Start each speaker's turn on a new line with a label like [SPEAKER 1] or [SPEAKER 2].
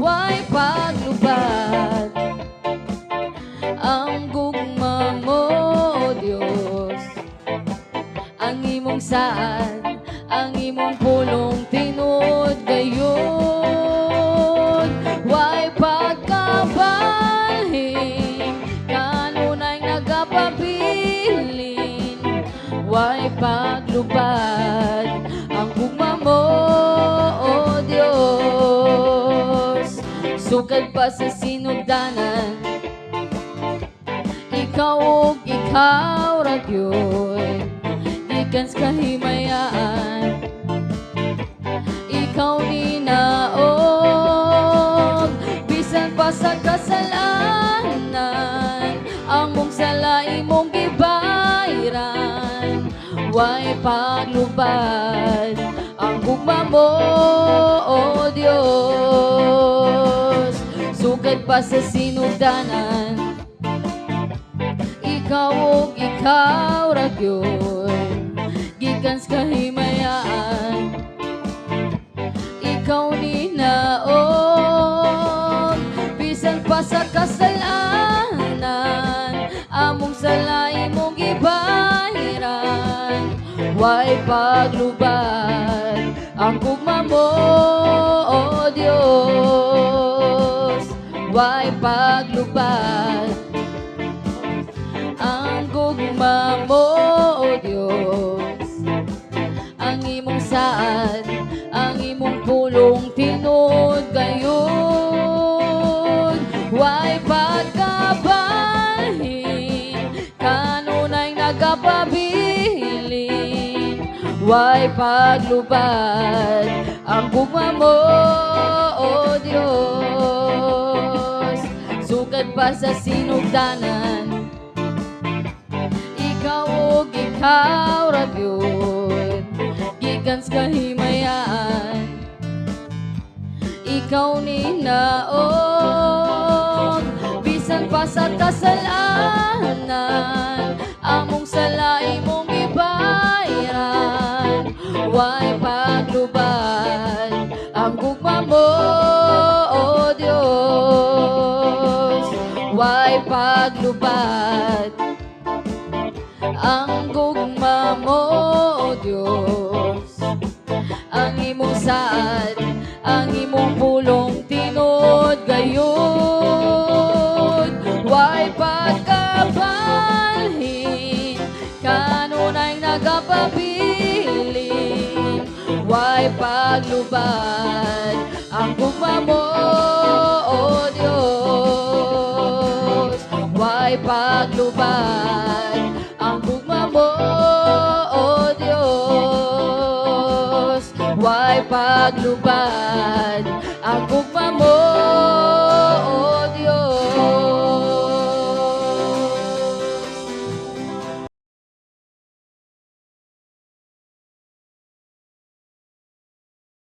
[SPEAKER 1] way paglubad. Ang gugma mo, O Diyos, ang imong saan, ang imong pulong tinud gayon. Way pagkabalhin, kanunay nagapabilin. Way paglubad, ang gugma mo, O Diyos. Sukad pa sa sinugdanan, ikaw ug ikaw ra gyud, gikan sa kahimayaan. Ikaw ni naog, bisan pa sa kasalanan, ang mong sala imong gibayran. Way paglubad, ang gugma mo, O Diyos. Sugad pa sa sinugdanan, ikaw ug ikaw ra gyud, gikan sa kahimayaan. Ikaw ni naog, bisan pa sa kasalanan, among sala imong gibayran. Way paglubad, ang gugma mo, O Diyos. Way paglubad, ang gugma mo, O Diyos. Ang imong saan, ang imong pulong tinud gayon. Way pagkabalhin, kanunay nagapabilin. Way paglubad, ang gugma mo, O Diyos. Sugad pa sa sinugdanan, ikaw ug ikaw ra gyud, gikan sa kahimayaan. Ikaw ni naog, bisan pa sa kasalanan, among sala imong gibayran. Way paglubad, ang gugma mo, O Diyos. Way paglubad, ang gugma mo, O Diyos. Ang imong saan, ang imong pulong tinud gayon. Way pagkabalhin, kanunay nagapabilin. Way paglubad, ang gugma mo, O Diyos. Way paglubad, ang gugma mo, O Diyos. Way paglubad, ang gugma mo,